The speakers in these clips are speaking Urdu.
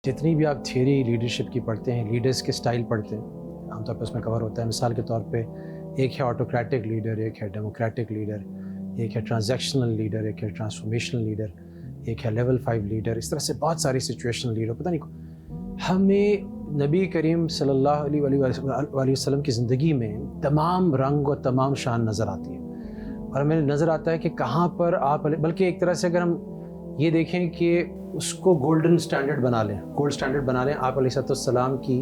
جتنی بھی آپ تھیوری لیڈرشپ کی پڑھتے ہیں، لیڈرز کے سٹائل پڑھتے ہیں، عام طور پہ اس میں کور ہوتا ہے. مثال کے طور پہ ایک ہے آٹوکریٹک لیڈر، ایک ہے ڈیموکریٹک لیڈر، ایک ہے ٹرانزیکشنل لیڈر، ایک ہے ٹرانسفارمیشنل لیڈر، ایک ہے لیول 5 لیڈر. اس طرح سے بہت ساری سچویشنل لیڈر. پتہ نہیں ہمیں نبی کریم صلی اللہ علیہ وآلہ وسلم کی زندگی میں تمام رنگ اور تمام شان نظر آتی ہے، اور ہمیں نظر آتا ہے کہ کہاں پر آپ، بلکہ ایک طرح سے اگر ہم یہ دیکھیں کہ اس کو گولڈن سٹینڈرڈ بنا لیں، گولڈ سٹینڈرڈ بنا لیں آپ علیہ السلام کی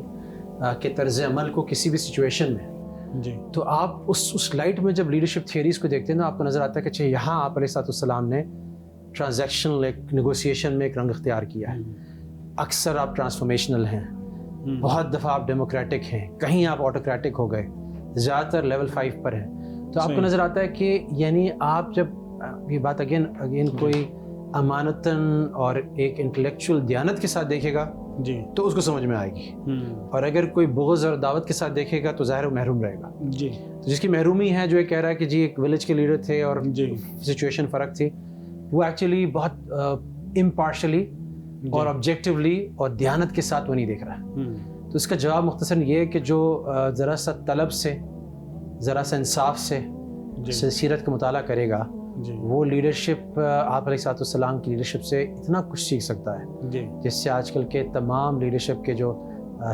کے طرز عمل کو کسی بھی سچویشن میں جی، تو آپ اس لائٹ میں جب لیڈرشپ تھیوریز کو دیکھتے ہیں نا، آپ کو نظر آتا ہے کہ اچھا یہاں آپ علیہ السلام نے ٹرانزیکشنل ایک نیگوسیشن میں ایک رنگ اختیار کیا ہے. اکثر آپ ٹرانسفارمیشنل ہیں، بہت دفعہ آپ ڈیموکریٹک ہیں، کہیں آپ آٹوکریٹک ہو گئے، زیادہ تر لیول 5 پر ہیں. تو آپ کو نظر آتا ہے کہ یعنی آپ جب یہ بات اگین کوئی امانتاً اور ایک انٹلیکچوئل دیانت کے ساتھ دیکھے گا جی تو اس کو سمجھ میں آئے گی، اور اگر کوئی بغض اور دعوت کے ساتھ دیکھے گا تو ظاہر وہ محروم رہے گا جی. تو جس کی محرومی ہے، جو یہ کہہ رہا ہے کہ جی ایک ولیج کے لیڈر تھے اور سچویشن فرق تھی، وہ ایکچولی بہت امپارشلی اور آبجیکٹیولی اور دیانت کے ساتھ وہ نہیں دیکھ رہا ہے. تو اس کا جواب مختصر یہ ہے کہ جو ذرا سا طلب سے، ذرا سا انصاف سے سیرت کا مطالعہ کرے گا وہ لیڈرشپ آپ علیہ السلام کی لیڈرشپ سے اتنا کچھ سیکھ سکتا ہے جس سے آج کل کے تمام لیڈرشپ کے جو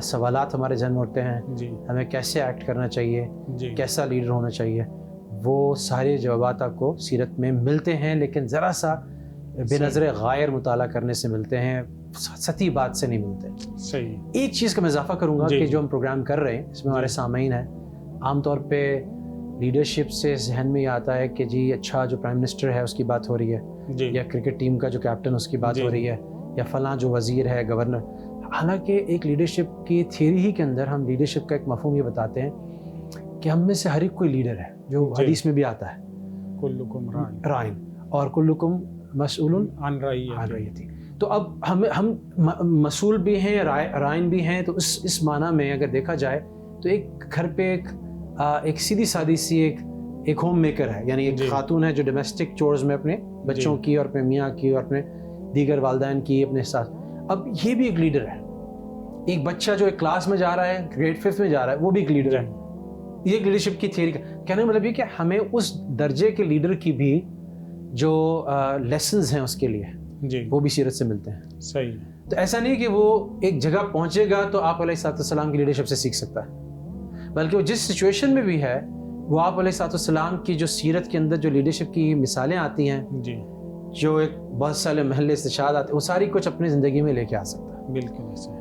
سوالات ہمارے ذہن میں اٹھتے ہیں، ہمیں کیسے ایکٹ کرنا چاہیے، کیسا لیڈر ہونا چاہیے، وہ سارے جوابات آپ کو سیرت میں ملتے ہیں، لیکن ذرا سا بے نظر غائر مطالعہ کرنے سے ملتے ہیں، سطحی بات سے نہیں ملتے. صحیح. ایک چیز کا میں اضافہ کروں گا کہ جو ہم پروگرام کر رہے ہیں اس میں ہمارے سامعین ہیں، عام طور پہ لیڈرشپ سے ذہن میں یہ آتا ہے کہ جی اچھا جو پرائم منسٹر ہے اس کی بات ہو رہی ہے، یا کرکٹ ٹیم کا جو کیپٹن اس کی بات ہو رہی ہے، یا فلاں جو وزیر ہے، گورنر. حالانکہ ایک لیڈرشپ کی تھیوری ہی کے اندر ہم لیڈرشپ کا ایک مفہوم یہ بتاتے ہیں کہ ہم میں سے ہر ایک کوئی لیڈر ہے، جو حدیث میں بھی آتا ہے کلکم رائن اور کلکم مسئول عن رعیتہ. تو اب ہم مسئول بھی ہیں، رائن بھی ہیں. تو اس معنی میں اگر دیکھا جائے تو ایک گھر پہ ایک سیدھی سادی سی ایک ہوم میکر ہے، یعنی ایک خاتون ہے جو ڈومیسٹک چورز میں اپنے بچوں کی اور اپنے میاں کی اور اپنے دیگر والدین کی اپنے ساتھ. اب یہ بھی ایک لیڈر ہے. ایک بچہ جو ایک کلاس میں جا رہا ہے، گریڈ 5 میں جا رہا ہے، وہ بھی ایک لیڈر ہے. یہ ایک لیڈرشپ کی تھیوری کا کہنے کا مطلب یہ کہ ہمیں اس درجے کے لیڈر کی بھی جو لیسنز ہیں اس کے لیے وہ بھی سیرت سے ملتے ہیں. صحیح. تو ایسا نہیں کہ وہ ایک جگہ پہنچے گا تو آپ علیہ السلام کی لیڈرشپ سے سیکھ سکتا ہے، بلکہ وہ جس سچویشن میں بھی ہے وہ آپ علیہ السلام کی جو سیرت کے اندر جو لیڈرشپ کی مثالیں آتی ہیں جو ایک بہت سارے محل استشہاد آتے ہیں، وہ ساری کچھ اپنی زندگی میں لے کے آ سکتا ہے. بالکل ایسا.